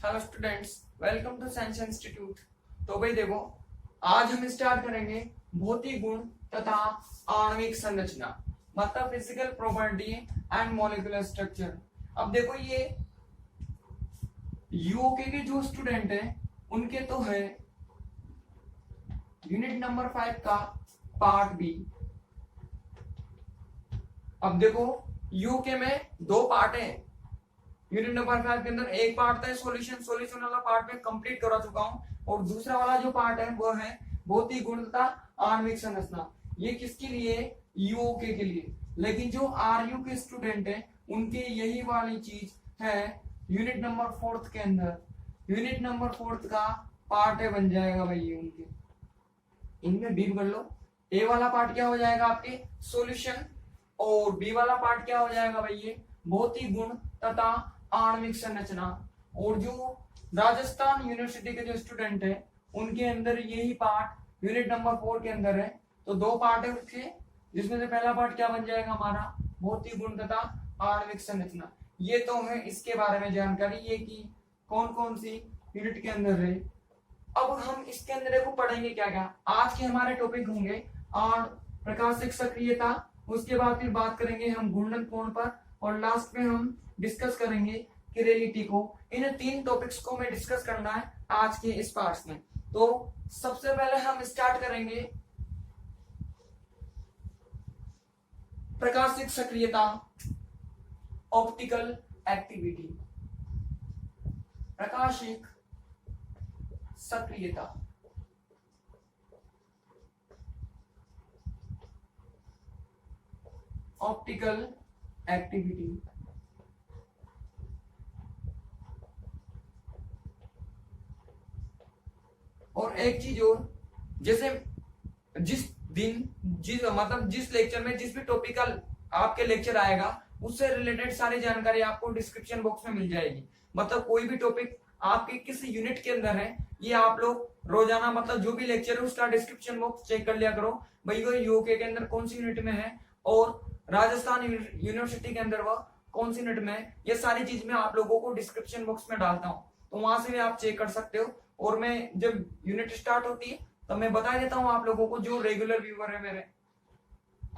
Hello students, welcome to science institute. तो भाई देखो, आज हम स्टार्ट करेंगे भौतिक गुण तथा आणविक संरचना, मतलब physical property and molecular structure. अब देखो, ये यूओके के जो स्टूडेंट है उनके तो है यूनिट नंबर 5 का पार्ट बी। अब देखो, यूके में दो पार्ट है। यूनिट नंबर 5 के अंदर एक पार्ट था सॉल्यूशन वाला पार्ट में कंप्लीट करा चुका हूं, और दूसरा वाला जो पार्ट है वो है भौतिक गुण तथा आणविक संरचना। ये किसके लिए? यूओके के लिए। लेकिन जो आरयू के स्टूडेंट है उनके यही वाली चीज है यूनिट नंबर 4 के अंदर। यूनिट नंबर 4 का पार्ट है बन जाएगा भाई ये उनके, इनमें बीप कर लो। ए वाला पार्ट क्या हो जाएगा आपके? सॉल्यूशन। और बी वाला पार्ट क्या हो जाएगा भाई? ये भौतिक गुण तथा आणविक संरचना। और जो राजस्थान यूनिवर्सिटी के जो स्टूडेंट है उनके अंदर यही पार्ट यूनिट नंबर 4 के अंदर है। तो दो पार्ट है उसके, जिसमें से पहला पार्ट क्या बन जाएगा हमारा? भौतिक गुण तथा आणविक संरचना। ये तो है इसके बारे में जानकारी, ये कि कौन कौन सी यूनिट के अंदर है। अब हम इसके अंदर देखो पढ़ेंगे क्या क्या। आज के हमारे टॉपिक होंगे प्रकाशिक सक्रियता, उसके बाद फिर बात करेंगे हम घूर्णन कोण पर, और लास्ट में हम डिस्कस करेंगे किरेलिटी को। इन तीन टॉपिक्स को मैं डिस्कस करना है आज के इस पार्ट में। तो सबसे पहले हम स्टार्ट करेंगे प्रकाशिक सक्रियता, ऑप्टिकल एक्टिविटी। प्रकाशिक सक्रियता, ऑप्टिकल एक्टिविटी। और एक चीज और, जैसे जिस लेक्चर में जिस भी टॉपिकल आपके लेक्चर आएगा उससे रिलेटेड सारी जानकारी आपको डिस्क्रिप्शन बॉक्स में मिल जाएगी। मतलब कोई भी टॉपिक आपके किस यूनिट के अंदर है, ये आप लोग रोजाना मतलब जो भी लेक्चर है उसका डिस्क्रिप्शन बॉक्स चेक कर लिया करो भाई, वो यूके के अंदर कौन सी यूनिट में है और राजस्थान यूनिवर्सिटी के अंदर वह कौन सी यूनिट में है। ये सारी चीज मैं आप लोगों को डिस्क्रिप्शन बॉक्स में डालता हूँ, तो वहां से भी आप चेक कर सकते हो। और मैं जब यूनिट स्टार्ट होती है तब मैं बता देता हूँ आप लोगों को, जो रेगुलर व्यूअर है मेरे।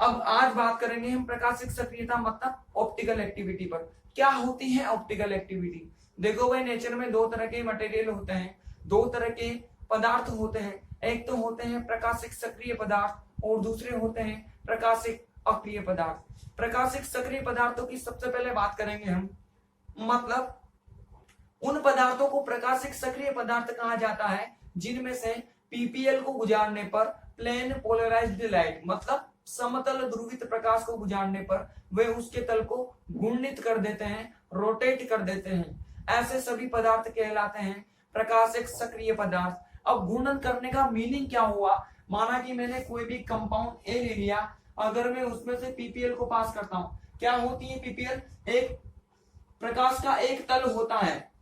अब आज बात करेंगे हम प्रकाशिक सक्रियता मतलब ऑप्टिकल एक्टिविटी पर। क्या होती है ऑप्टिकल एक्टिविटी? देखो भाई, नेचर में दो तरह के मटेरियल होते हैं, दो तरह के पदार्थ होते हैं। एक तो होते हैं प्रकाशिक सक्रिय पदार्थ और दूसरे होते हैं प्रकाशिक अक्रिय पदार्थ। प्रकाशिक सक्रिय पदार्थों की सबसे पहले बात करेंगे हम, मतलब उन पदार्थों को प्रकाशिक सक्रिय पदार्थ कहा जाता है जिनमें से पीपीएल को गुजारने पर, प्लेन पोलराइज्ड लाइट मतलब समतल ध्रुवित प्रकाश को गुजारने पर वे उसके तल को घूर्णित कर देते हैं, रोटेट कर देते हैं। ऐसे सभी पदार्थ कहलाते हैं प्रकाशिक सक्रिय पदार्थ। अब घूर्णन करने का मीनिंग क्या हुआ? माना कि मैंने कोई भी कंपाउंड ए ले लिया, अगर मैं उसमें से पीपीएल को पास करता हूं, क्या होती है पीपीएल? एक प्रकाश का एक तल होता है।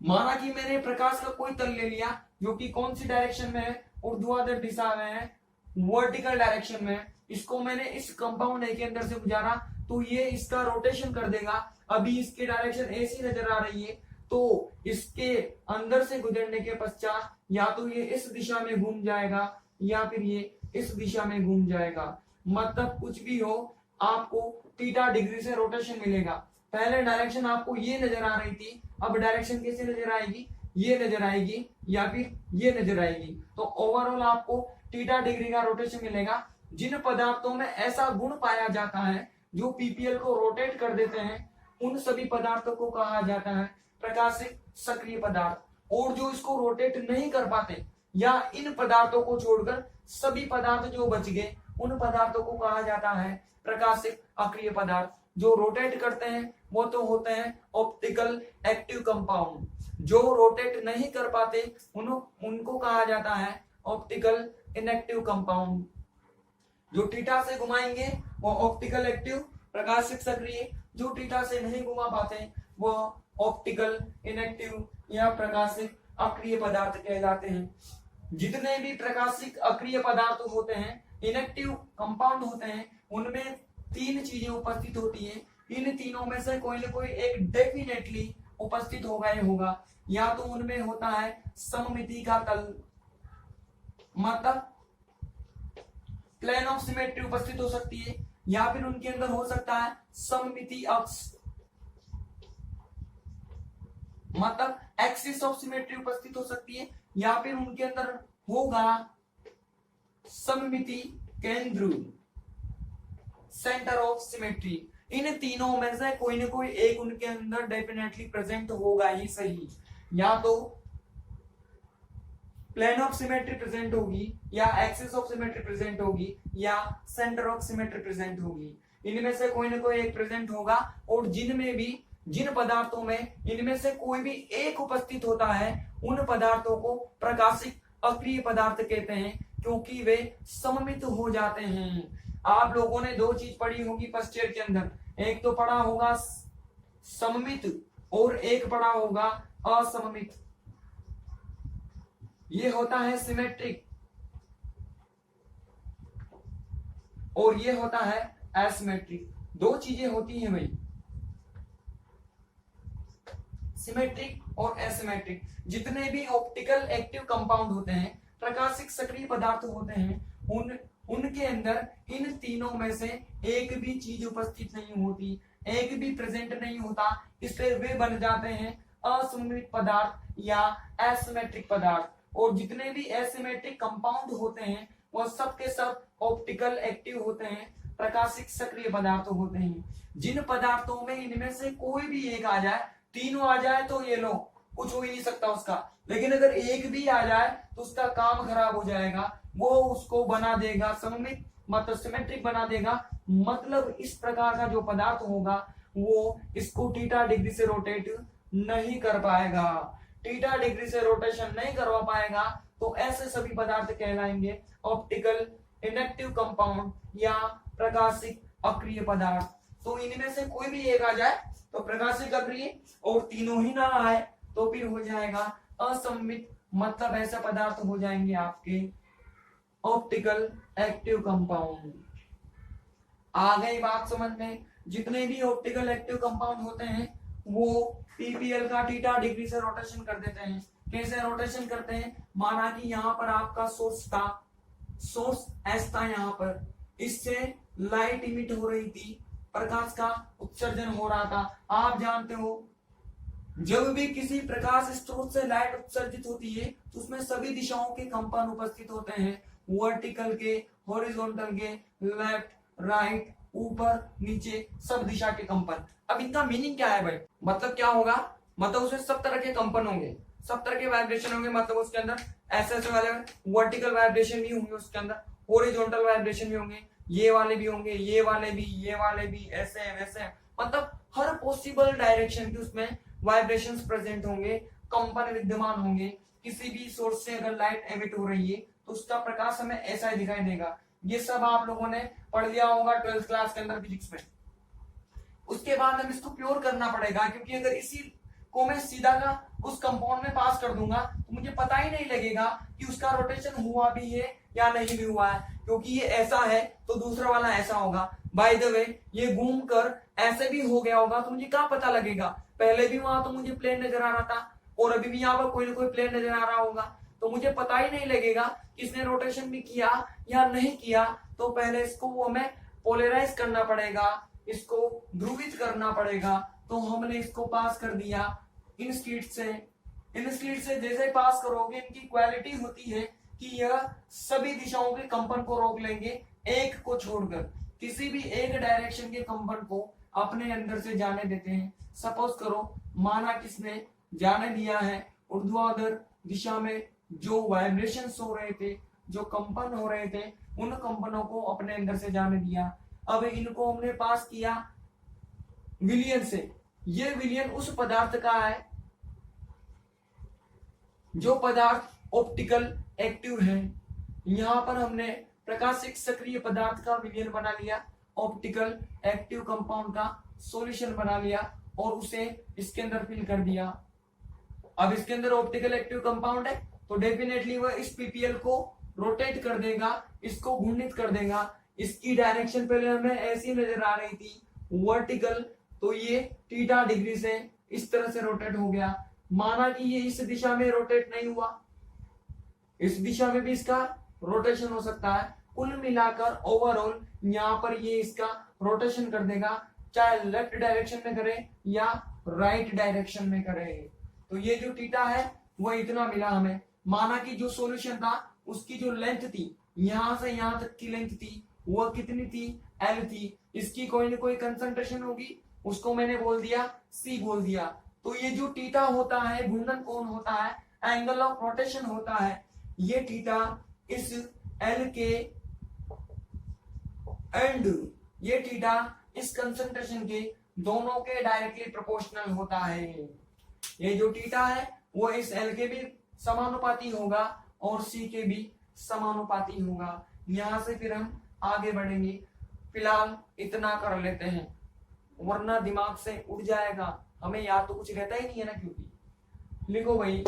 माना कि मैंने प्रकाश का कोई तल ले लिया जो कि कौन सी डायरेक्शन में है? ऊर्ध्वाधर दिशा में है, वर्टिकल डायरेक्शन में। इसको मैंने इस कंपाउंड ए के अंदर से गुजारा तो ये इसका रोटेशन कर देगा। अभी इसकी डायरेक्शन ऐसी नजर आ रही है, तो इसके अंदर से गुजरने के पश्चात या तो ये इस दिशा में घूम जाएगा या फिर ये इस दिशा में घूम जाएगा। मतलब कुछ भी हो, आपको थीटा डिग्री से रोटेशन मिलेगा। पहले डायरेक्शन आपको ये नजर आ रही थी, अब डायरेक्शन कैसे नजर आएगी? ये नजर आएगी या फिर ये नजर आएगी। तो ओवरऑल आपको थीटा डिग्री का रोटेशन मिलेगा। जिन पदार्थों में ऐसा गुण पाया जाता है जो पीपीएल को रोटेट कर देते हैं, उन सभी पदार्थों को कहा जाता है प्रकाशिक सक्रिय पदार्थ। और जो इसको रोटेट नहीं कर पाते या इन पदार्थों को छोड़कर सभी पदार्थ जो बच गए, उन पदार्थों को कहा जाता है प्रकाशिक अक्रिय पदार्थ। जो रोटेट करते हैं वो तो होते हैं ऑप्टिकल एक्टिव कंपाउंड, जो रोटेट नहीं कर पाते उनको कहा जाता है ऑप्टिकल इनएक्टिव कंपाउंड। जो थीटा से घुमाएंगे वो ऑप्टिकल एक्टिव प्रकाशिक सक्रिय, जो थीटा से नहीं घुमा पाते वो ऑप्टिकल इनएक्टिव या प्रकाशिक अक्रिय पदार्थ कहलाते हैं। जितने भी प्रकाशिक अक्रिय पदार्थ होते हैं, इनएक्टिव कंपाउंड होते हैं, उनमें तीन चीजें उपस्थित होती है। इन तीनों में से कोई ना कोई एक डेफिनेटली उपस्थित होगा ही होगा, या तो उनमें होता है सममिति का तल, मतलब प्लेन ऑफ सिमेट्री उपस्थित हो सकती है, या फिर उनके अंदर हो सकता है सममिति अक्ष, मतलब एक्सिस ऑफ सिमेट्री उपस्थित हो सकती है, या फिर उनके अंदर होगा सममिति केंद्र, सेंटर ऑफ सिमेट्री। इन तीनों में से कोई ना कोई एक उनके अंदर डेफिनेटली प्रेजेंट होगा ही सही, या तो प्लेन ऑफ सिमेट्री प्रेजेंट होगी, या एक्सिस ऑफ सिमेट्री प्रेजेंट होगी, या सेंटर ऑफ सिमेट्री प्रेजेंट होगी। इनमें से कोई ना कोई एक प्रेजेंट होगा, और जिन पदार्थों में इनमें से कोई भी एक उपस्थित होता है उन पदार्थों को प्रकाशिक अक्रिय पदार्थ कहते हैं, क्योंकि वे सममित हो जाते हैं। आप लोगों ने दो चीज पढ़ी होगी फर्स्ट ईयर के अंदर, एक तो पढ़ा होगा सममित और एक पढ़ा होगा असममित। ये होता है सिमेट्रिक और ये होता है एसिमेट्रिक। दो चीजें होती हैं भाई, सिमेट्रिक और एसिमेट्रिक। जितने भी ऑप्टिकल एक्टिव कंपाउंड होते हैं, प्रकाशिक सक्रिय पदार्थ होते हैं, उनके अंदर इन तीनों में से एक भी चीज उपस्थित नहीं होती, एक भी प्रेजेंट नहीं होता, इसलिए वे बन जाते हैं असममित पदार्थ या एसिमेट्रिक पदार्थ। और जितने भी एसिमेट्रिक कंपाउंड होते हैं वो सब के सब ऑप्टिकल एक्टिव होते हैं, प्रकाशिक सक्रिय पदार्थ होते हैं। जिन पदार्थों में इनमें से कोई भी एक आ जाए, तीनों आ जाए तो ये लो कुछ हो ही नहीं सकता उसका, लेकिन अगर एक भी आ जाए तो उसका काम खराब हो जाएगा, वो उसको बना देगा सममित, मतलब सिमेट्रिक बना देगा। मतलब इस प्रकार का जो पदार्थ होगा वो इसको थीटा डिग्री से रोटेट नहीं कर पाएगा, थीटा डिग्री से रोटेशन नहीं करवा पाएगा, तो ऐसे सभी पदार्थ कहलाएंगे ऑप्टिकल इनएक्टिव कंपाउंड या प्रकाशिक अक्रिय पदार्थ। तो इनमें से कोई भी एक आ जाए तो प्रकाशिक अक्रिय, और तीनों ही ना आए तो फिर हो जाएगा असममित, मतलब ऐसे पदार्थ हो जाएंगे आपके ऑप्टिकल एक्टिव कंपाउंड। आ गई बात समझ में? जितने भी ऑप्टिकल एक्टिव कंपाउंड होते हैं वो पीपीएल का थीटा डिग्री से रोटेशन कर देते हैं। कैसे रोटेशन करते हैं? माना कि यहाँ पर आपका सोर्स था, सोर्स एस था, यहाँ पर इससे लाइट इमिट हो रही थी, प्रकाश का उत्सर्जन हो रहा था। आप जानते हो जब भी किसी प्रकाश स्रोत से लाइट उत्सर्जित होती है तो उसमें सभी दिशाओं के कंपन उपस्थित होते हैं, वर्टिकल के, हॉरिजॉन्टल के, लेफ्ट राइट, ऊपर नीचे, सब दिशा के कंपन। अब इनका मीनिंग क्या है भाई? मतलब क्या होगा? मतलब उसमें सब तरह के कंपन होंगे, सब तरह के वाइब्रेशन होंगे, मतलब उसके अंदर ऐसे वाले वर्टिकल वाइब्रेशन भी होंगे, उसके अंदर हॉरिजॉन्टल वाइब्रेशन भी होंगे, ये वाले भी होंगे, ये वाले भी, ये वाले भी, ऐसे वैसे, मतलब हर पॉसिबल डायरेक्शन की उसमें वाइब्रेशंस प्रेजेंट होंगे, कंपन विद्यमान होंगे। किसी भी सोर्स से अगर लाइट एमिट हो रही है तो उसका प्रकाश हमें ऐसा ही दिखाई देगा। ये सब आप लोगों ने पढ़ लिया होगा 12th क्लास के अंदर फिजिक्स में। उसके बाद हम इसको प्योर करना पड़ेगा, क्योंकि अगर इसी को मैं सीधा का उस कंपाउंड में पास कर दूंगा तो मुझे पता ही नहीं लगेगा कि उसका रोटेशन हुआ भी है या नहीं भी हुआ है, क्योंकि ये ऐसा है तो दूसरा वाला ऐसा होगा। बाय द वे ये घूम कर ऐसे भी हो गया होगा तो मुझे क्या पता लगेगा? पहले भी वहां तो मुझे प्लेन नजर आ रहा था और अभी भी यहाँ पर कोई ना कोई प्लेन नजर आ रहा होगा, तो मुझे पता ही नहीं लगेगा किसने रोटेशन भी किया या नहीं किया। तो पहले इसको वो हमें पोलराइज करना पड़ेगा, इसको ध्रुवित करना पड़ेगा। तो हमने इसको पास कर दिया इन स्लिट से। इन स्लिट से जैसे ही पास करोगे इनकी क्वालिटी होती है कि यह सभी दिशाओं के कंपन को रोक लेंगे, एक को छोड़कर किसी भी एक डायरेक्शन के कंपन को अपने अंदर से जाने देते हैं। सपोज करो माना किसने जाने दिया है ऊर्ध्वाधर दिशा में जो वाइब्रेशंस हो रहे थे, जो कंपन हो रहे थे, उन कंपनों को अपने अंदर से जाने दिया। अब इनको हमने पास किया विलियन से। ये विलियन उस पदार्थ का है जो पदार्थ ऑप्टिकल एक्टिव है। यहां पर हमने प्रकाशिक सक्रिय पदार्थ का विलियन बना लिया, ऑप्टिकल एक्टिव कंपाउंड का सॉल्यूशन बना लिया और उसे इसके अंदर फिल कर दिया। अब इसके अंदर ऑप्टिकल एक्टिव कंपाउंड है तो डेफिनेटली वह इस पीपीएल को रोटेट कर देगा, इसको घूर्णित कर देगा। इसकी डायरेक्शन पहले हमें ऐसी नजर आ रही थी वर्टिकल, तो ये थीटा डिग्री से इस तरह से रोटेट हो गया। माना कि ये इस दिशा में रोटेट नहीं हुआ, इस दिशा में भी इसका रोटेशन हो सकता है। कुल मिलाकर ओवरऑल यहाँ पर ये इसका रोटेशन कर देगा, चाहे लेफ्ट डायरेक्शन में करे या राइट डायरेक्शन में करे। तो ये जो थीटा है वो इतना मिला हमें। माना कि जो सॉल्यूशन था उसकी जो लेंथ थी, यहां से यहां तक की लेंथ थी, वो कितनी थी, एल थी। इसकी कोई ना कोई कंसंट्रेशन होगी, उसको मैंने बोल दिया सी बोल दिया। तो ये जो थीटा होता है, घूर्णन कोण होता है, एंगल ऑफ रोटेशन होता है, ये थीटा इस एल के एंड ये थीटा इस कंसंट्रेशन के दोनों के डायरेक्टली प्रोपोर्शनल होता है। ये जो थीटा है वो इस एल के भी समानुपाती होगा और सी के भी समानुपाती होगा। यहां से फिर हम आगे बढ़ेंगे, फिलहाल इतना कर लेते हैं वरना दिमाग से उड़ जाएगा, हमें याद तो कुछ रहता ही नहीं है ना। क्योंकि लिखो भाई,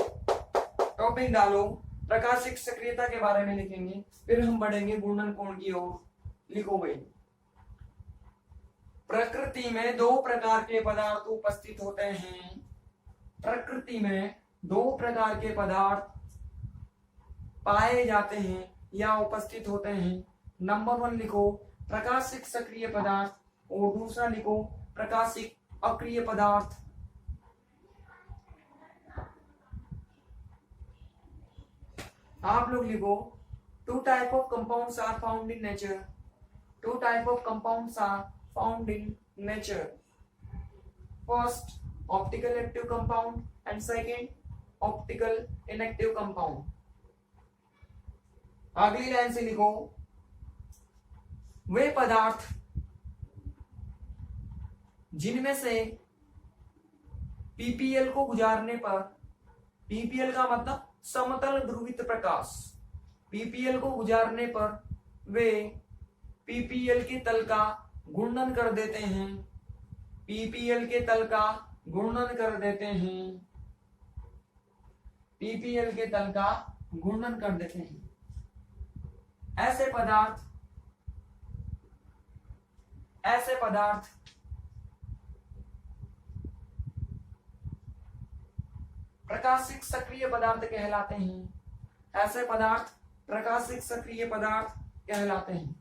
टॉपिक डालो, प्रकाशिक सक्रियता के बारे में लिखेंगे, फिर हम बढ़ेंगे घूर्णन कोण की ओर। लिखो भाई, प्रकृति में दो प्रकार के पदार्थ उपस्थित होते हैं। प्रकृति में दो प्रकार के पदार्थ पाए जाते हैं या उपस्थित होते हैं। नंबर 1 लिखो प्रकाशिक सक्रिय पदार्थ और दूसरा लिखो प्रकाशिक अक्रिय पदार्थ। आप लोग लिखो, two type of compounds are found in nature. Two type of compounds are found in nature. First, optical active compound and second, optical inactive compound. अगली लाइन से लिखो, वे पदार्थ जिनमें से पीपीएल को गुजारने पर, पीपीएल का मतलब समतल ध्रुवित प्रकाश, पीपीएल को गुजारने पर वे पीपीएल के तल का घूर्णन कर देते हैं। पीपीएल के तल का घूर्णन कर देते हैं। पीपीएल के तल का घूर्णन कर देते हैं। ऐसे पदार्थ प्रकाशिक सक्रिय पदार्थ कहलाते हैं। ऐसे पदार्थ प्रकाशिक सक्रिय पदार्थ कहलाते हैं।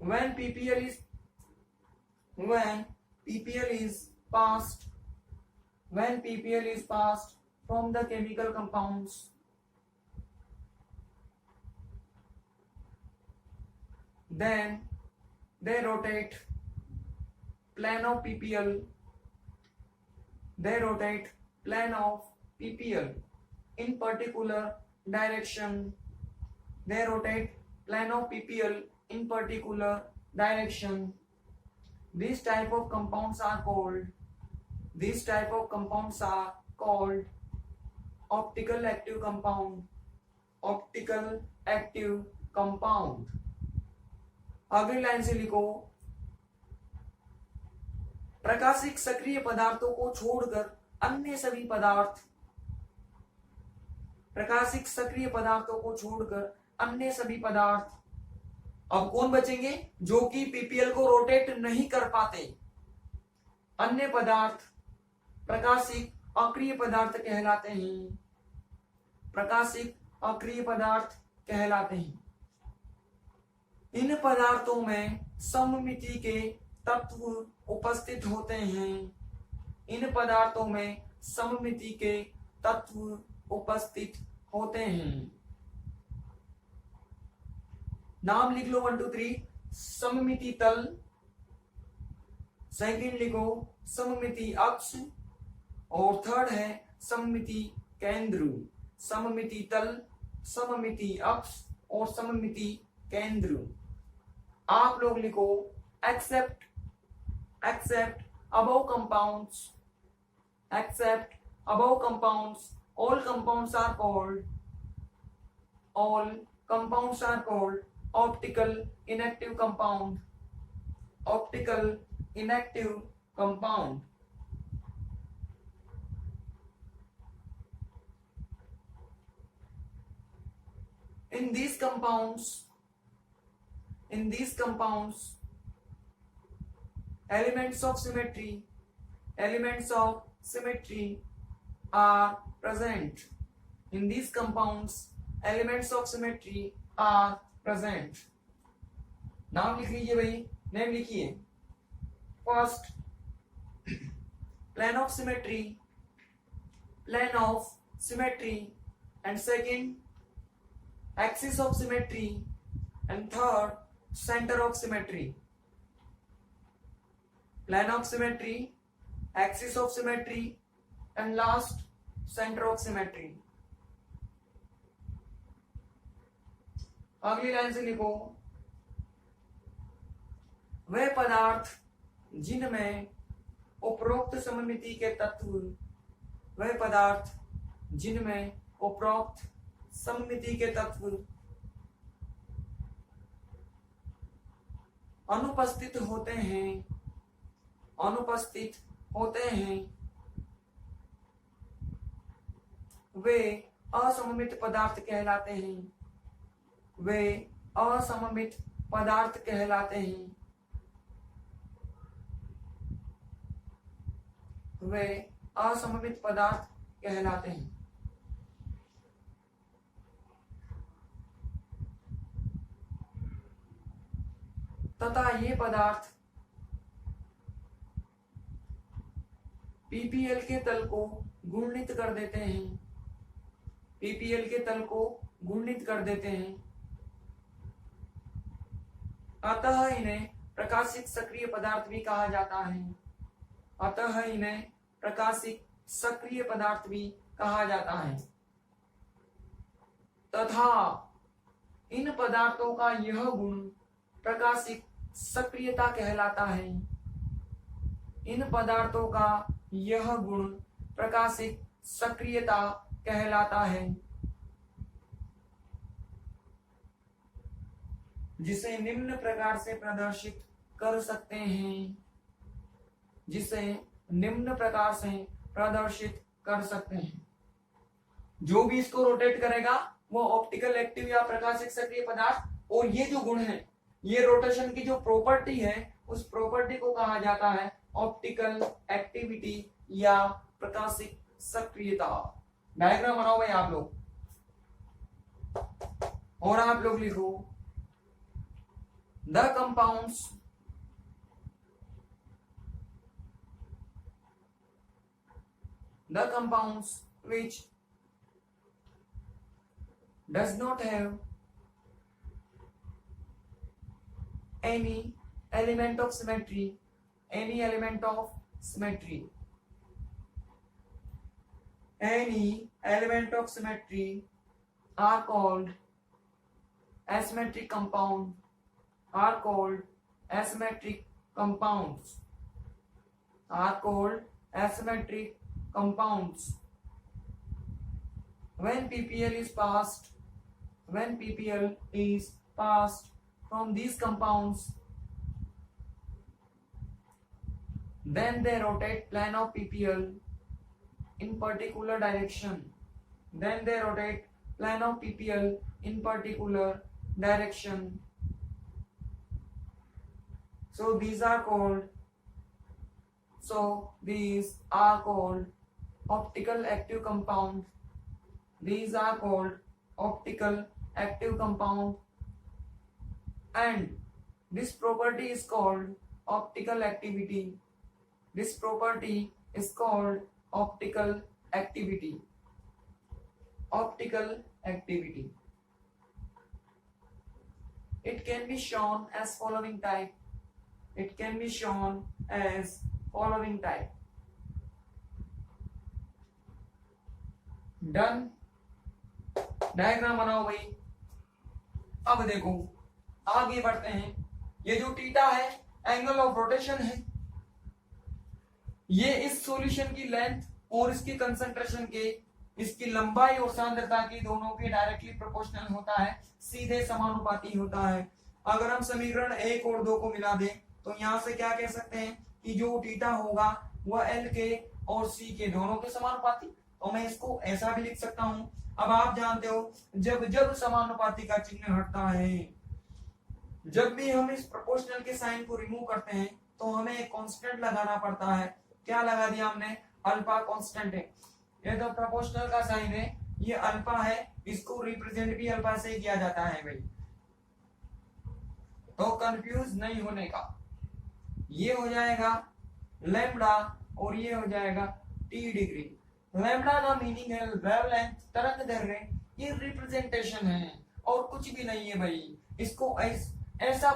When PPL is passed from the chemical compounds, then they rotate plane of PPL. They rotate plane of PPL in particular direction. They rotate plane of PPL in particular direction. These type of compounds are called optical active compound. Optical active compound. अगली line से लिखो, प्रकाशिक सक्रिय पदार्थों को छोड़कर अन्य सभी पदार्थ, प्रकाशिक सक्रिय पदार्थों को छोड़कर अन्य सभी पदार्थ, अब कौन बचेंगे, जो कि पीपीएल को रोटेट नहीं कर पाते। अन्य पदार्थ प्रकाशिक अक्रिय पदार्थ कहलाते हैं। प्रकाशिक अक्रिय पदार्थ कहलाते हैं। इन पदार्थों में सममिति के तत्व उपस्थित होते हैं। इन पदार्थों में सममिति के तत्व उपस्थित होते हैं। नाम लिख लो 1 2 3। सममिति तल, सेकंड लिखो सममिति अक्ष, और थर्ड है सममिति केंद्र। सममिति तल, सममिति अक्ष और सममिति केंद्र। आप लोग लिखो accept above compounds, except above compounds, all compounds are called optical inactive compound. Optical inactive compound. In these compounds elements of symmetry are present in these compounds. Elements of symmetry are present. नाम लिख लीजिए भाई, name लिखिए. First, plane of symmetry, and second, axis of symmetry, and third, center of symmetry. Plane of symmetry, axis of symmetry, and last, center of symmetry. अगली line से लिखो, वे पदार्थ जिनमें उपरोक्त सममिति के तत्व, वे पदार्थ जिनमें उपरोक्त सममिति के तत्व अनुपस्थित होते हैं, वे असममित पदार्थ कहलाते हैं. वे असममित पदार्थ कहलाते हैं. वे असममित पदार्थ कहलाते हैं. तथा ये पदार्थ पीपीएल के तल को गुणित कर देते हैं. पीपीएल के तल को गुणित कर देते हैं. अतः इन्हें प्रकाशिक सक्रिय पदार्थ भी कहा जाता है. अतः इन्हें प्रकाशिक सक्रिय पदार्थ भी कहा जाता है. तथा इन पदार्थों का यह गुण प्रकाशिक सक्रियता कहलाता है. इन पदार्थों का यह गुण प्रकाशिक सक्रियता कहलाता है, जिसे निम्न प्रकार से प्रदर्शित कर सकते हैं. जिसे निम्न प्रकार से प्रदर्शित कर सकते हैं. जो भी इसको रोटेट करेगा वो ऑप्टिकल एक्टिव या प्रकाशिक सक्रिय पदार्थ, और ये जो गुण है, ये रोटेशन की जो प्रॉपर्टी है, उस प्रॉपर्टी को कहा जाता है ऑप्टिकल एक्टिविटी या प्रकाशिक सक्रियता. डायग्राम बनाओ भाई आप लोग, और आप लोग लिखो, the compounds which does not have any element of symmetry are called asymmetric compounds. When PPL is passed from these compounds, then they rotate plane of PPL in particular direction. So these are called optical active compound. And this property is called optical activity. It can be shown as following type. Done. Diagram बनाओ भाई. अब देखो आगे बढ़ते हैं. ये जो theta है एंगल ऑफ रोटेशन है. ये इस सॉल्यूशन की लेंथ और इसकी कंसंट्रेशन के, इसकी लंबाई और सांद्रता की दोनों के डायरेक्टली प्रोपोर्शनल होता है, सीधे समानुपाती होता है. अगर हम समीकरण 1 और 2 को मिला दें तो यहां से क्या कह सकते हैं कि जो थीटा होगा वह एल के और सी के दोनों के समानुपाती. तो मैं इसको ऐसा भी लिख सकता हूं. अब आप जानते हो जब समानुपाती का चिन्ह हटता है, जब भी हम इस प्रोपोर्शनल के साइन को रिमूव करते हैं तो हमें एक कांस्टेंट लगाना पड़ता है। क्या लगा दिया हमने, अल्फा कांस्टेंट है। ये तो प्रोपोर्शनल का साइन है, ये अल्फा है, इसको रिप्रेजेंट भी अल्फा से ही किया जाता है भाई, तो कंफ्यूज नहीं होने का। ये हो जाएगा लैम्डा और ये हो जाएगा टी डिग्री। लैम्डा का मीनिंग है वेवलेंथ, तरंग दैर्घ्य, ये रिप्रेजेंटेशन है और कुछ भी नहीं है भाई, इसको ऐसा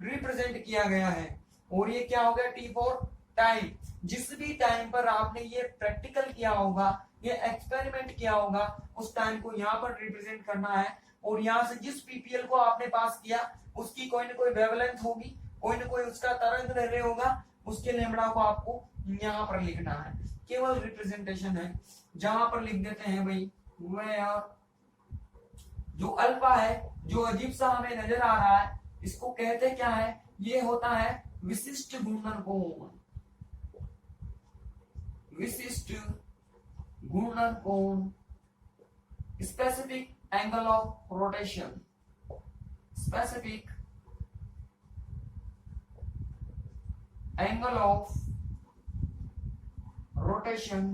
रिप्रेजेंट किया गया है। और ये क्या हो गया, टी फॉर टाइम। जिस भी टाइम पर आपने ये प्रैक्टिकल किया होगा, ये एक्सपेरिमेंट किया होगा, उस टाइम को यहाँ पर रिप्रेजेंट करना है। और यहाँ से जिस पीपीएल को आपने पास किया उसकी कोई ना कोई वेवलेंथ होगी, कोई ना कोई उसका तरंग दैर्घ्य होगा, उसके लैम्डा को आपको यहाँ पर लिखना है। केवल रिप्रेजेंटेशन है, जहां पर लिख देते हैं भाई वह जो अल्फा है, जो अजीब सा हमें नजर आ रहा है, इसको कहते क्या है, ये होता है विशिष्ट घूर्णन कोण। विशिष्ट घूर्णन कोण, specific angle of rotation, specific angle of rotation.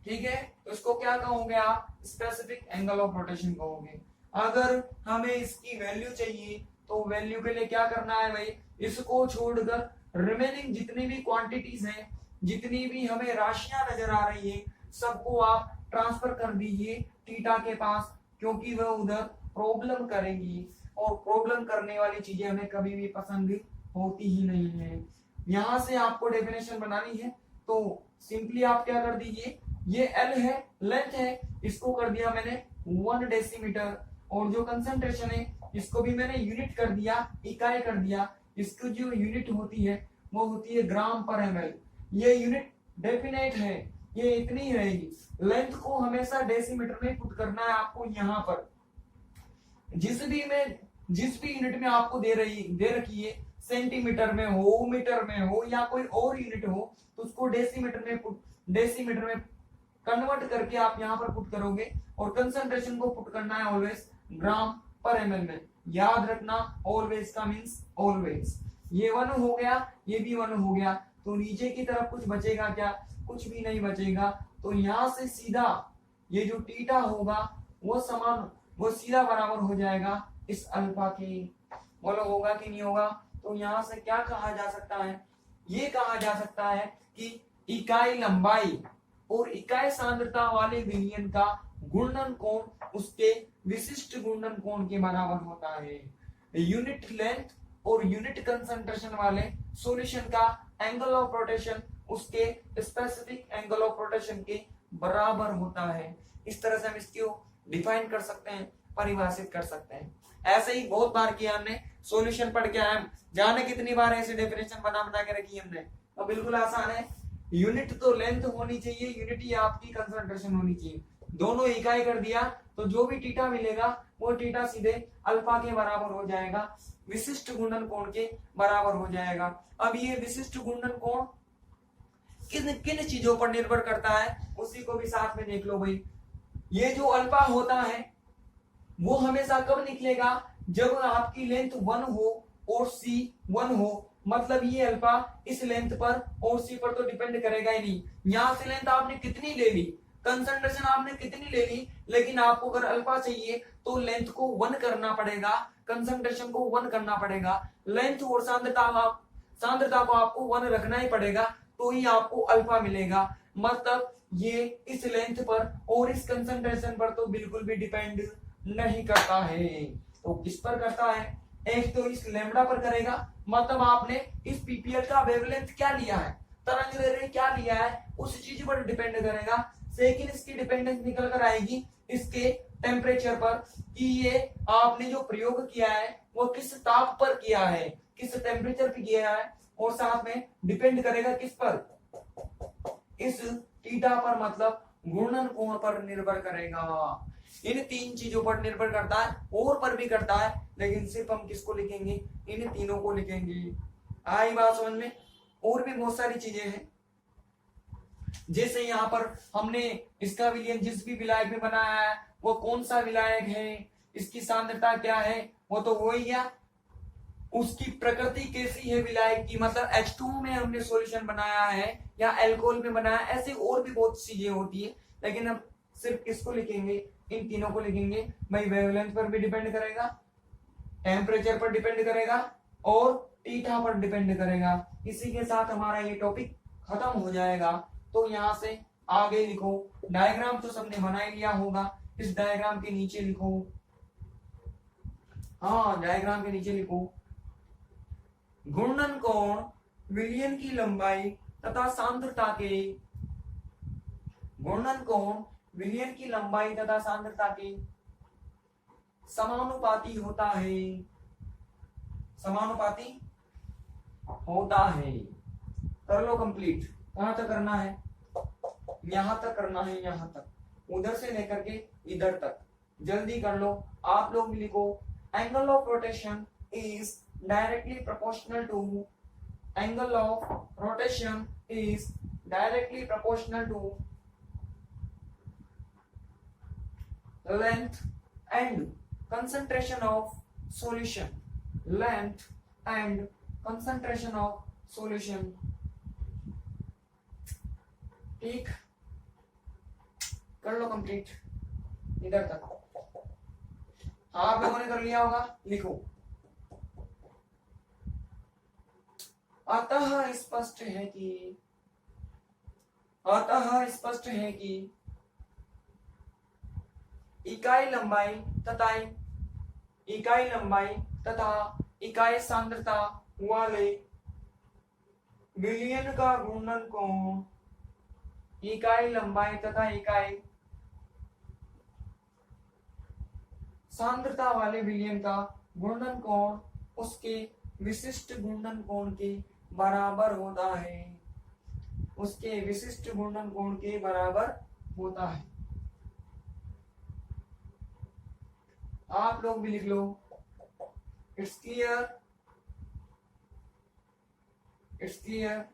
ठीक है, तो इसको क्या कहोगे आप, स्पेसिफिक एंगल ऑफ रोटेशन कहोगे। अगर हमें इसकी वैल्यू चाहिए तो वैल्यू के लिए क्या करना है भाई, इसको छोड़कर रिमेनिंग जितनी भी क्वांटिटीज हैं, जितनी भी हमें राशियां नजर आ रही है, सबको आप ट्रांसफर कर दीजिए थीटा के पास, क्योंकि वह उधर प्रॉब्लम करेंगी और प्रॉब्लम करने वाली चीजें हमें कभी भी पसंद होती ही नहीं है। यहां से आपको डेफिनेशन बनानी है तो सिंपली आप क्या कर दीजिए, ये एल है, लेंथ है, इसको कर दिया मैंने 1 डेसीमीटर, और जो कंसंट्रेशन है इसको भी मैंने यूनिट कर दिया, इकाई कर दिया। इसकी जो यूनिट होती है वो होती है ग्राम पर एमएल। ये यूनिट डेफिनेट है, ये इतनी रहेगी। लेंथ को हमेशा डेसीमीटर में पुट करना है आपको। यहाँ पर जिस भी यूनिट में आपको दे रखी है, सेंटीमीटर में हो, मीटर में हो, या कोई और यूनिट हो, तो उसको डेसीमीटर में कन्वर्ट करके आप यहाँ पर पुट करोगे, और कंसंट्रेशन को पुट करना है ऑलवेज ग्राम पर एमएल में। याद रखना, ऑलवेज का मींस ऑलवेज। ये 1 हो गया, ये भी 1 हो गया, तो नीचे की तरफ कुछ बचेगा क्या, कुछ भी नहीं बचेगा। तो यहाँ से सीधा ये जो थीटा होगा वो सीधा बराबर हो जाएगा इस अल्फा के। बोलो होगा कि नहीं होगा। तो यहाँ से क्या कहा जा सकता है, ये कहा जा सकता है कि इकाई लंबाई और इकाई सांद्रता वाले विलयन का घूर्णन कोण उसके विशिष्ट घूर्णन कोण के बराबर होता है। यूनिट लेंथ और यूनिट कंसंट्रेशन वाले सॉल्यूशन का एंगल ऑफ रोटेशन उसके स्पेसिफिक एंगल ऑफ रोटेशन के बराबर होता है। इस तरह से हम इसको डिफाइन कर सकते हैं, परिभाषित कर सकते हैं। ऐसे ही बहुत बार किया हमने, सॉल्यूशन पढ़ के आए, जाने कितनी बार ऐसे डेफिनेशन बना के रखी हमने। तो बिल्कुल आसान है, यूनिट तो लेंथ होनी चाहिए, यूनिट ही आपकी कंसंट्रेशन होनी चाहिए। दोनों इकाई कर दिया तो जो भी थीटा मिलेगा वो थीटा सीधे अल्फा के बराबर हो जाएगा, विशिष्ट घूर्णन कोण के बराबर हो जाएगा। अब ये विशिष्ट घूर्णन कोण किन किन चीजों पर निर्भर करता है उसी को भी साथ में देख लो भाई। ये जो अल्फा होता है वो हमेशा कब निकलेगा, जब आपकी लेंथ 1 हो और सी 1 हो। मतलब ये अल्फा इस लेंथ पर और सी पर तो डिपेंड करेगा ही नहीं। यहां से लेंथ आपने कितनी ले ली, कंसंट्रेशन आपने कितनी ले ली, लेकिन आपको अगर अल्फा चाहिए तो लेंथ को 1 करना पड़ेगा, कंसंट्रेशन को 1 करना पड़ेगा। लेंथ और सांद्रता को आपको 1 रखना ही पड़ेगा, तो ही आपको अल्फा मिलेगा। मतलब ये इस लेंथ पर और इस कंसंट्रेशन पर तो बिल्कुल भी डिपेंड नहीं करता है। तो किस पर करता है, एक तो इस लैम्डा पर करेगा। मतलब आपने इस पीपीएल का वेवलेंथ क्या लिया है, तरंग दैर्घ्य क्या लिया है, उस चीज पर डिपेंड करेगा। सेकंड इसकी डिपेंडेंस निकल कर आएगी इसके टेम्परेचर पर, कि ये आपने जो प्रयोग किया है वो किस ताप पर किया है, किस टेम्परेचर पे किया है, और साथ में डिपेंड करेगा किस पर, इस थीटा पर, मतलब घूर्णन कोण पर निर्भर करेगा। इन 3 चीजों पर निर्भर करता है, और पर भी करता है, लेकिन सिर्फ हम किसको लिखेंगे, इन तीनों को लिखेंगे। आई बात समझ में। और भी बहुत सारी चीजें हैं, जैसे यहाँ पर हमने इसका विलयन जिस भी विलायक में बनाया है वो कौन सा विलायक है, इसकी सांद्रता क्या है, वो तो हो ही गया। उसकी प्रकृति कैसी है विलायक की, मतलब H2 में हमने सॉल्यूशन बनाया है या अल्कोहल में बनाया, ऐसे और भी बहुत चीजें होती है, लेकिन हम सिर्फ इसको लिखेंगे, इन तीनों को लिखेंगे। भाई वेवलेंथ पर भी डिपेंड करेगा, टेम्परेचर पर डिपेंड करेगा और थीटा पर डिपेंड करेगा। इसी के साथ हमारा ये टॉपिक खत्म हो जाएगा। तो यहाँ से आगे लिखो, डायग्राम तो सबने बना ही लिया होगा, इस डायग्राम के नीचे लिखो, हाँ डायग्राम के नीचे लिखो, घूर्णन कोण विलयन की लंबाई तथा सांद्रता के, घूर्णन कोण विलयन की लंबाई तथा सांद्रता के समानुपाती होता है, समानुपाती होता है। कर लो कंप्लीट। कहां तक करना है? यहां तक करना है, यहां तक, उधर से लेकर के इधर तक। जल्दी कर लो। आप लोग भी लिखो, angle of rotation is directly proportional to, angle of rotation is directly proportional to length and concentration of solution, length and concentration of solution। ठीक, कर लो कंप्लीट इधर तक। आप लोगों ने कर लिया होगा, लिखो। अतः स्पष्ट है कि इकाई लंबाई तथा इकाई सांद्रता वाले विलयन का घूर्णन कोण, इकाई लंबाई तथा इकाई सांद्रता वाले विलयन का घूर्णन कोण उसके विशिष्ट घूर्णन कोण के बराबर होता है, उसके विशिष्ट घूर्णन कोण के बराबर होता है। आप लोग भी लिख लो, it's clear, it's clear.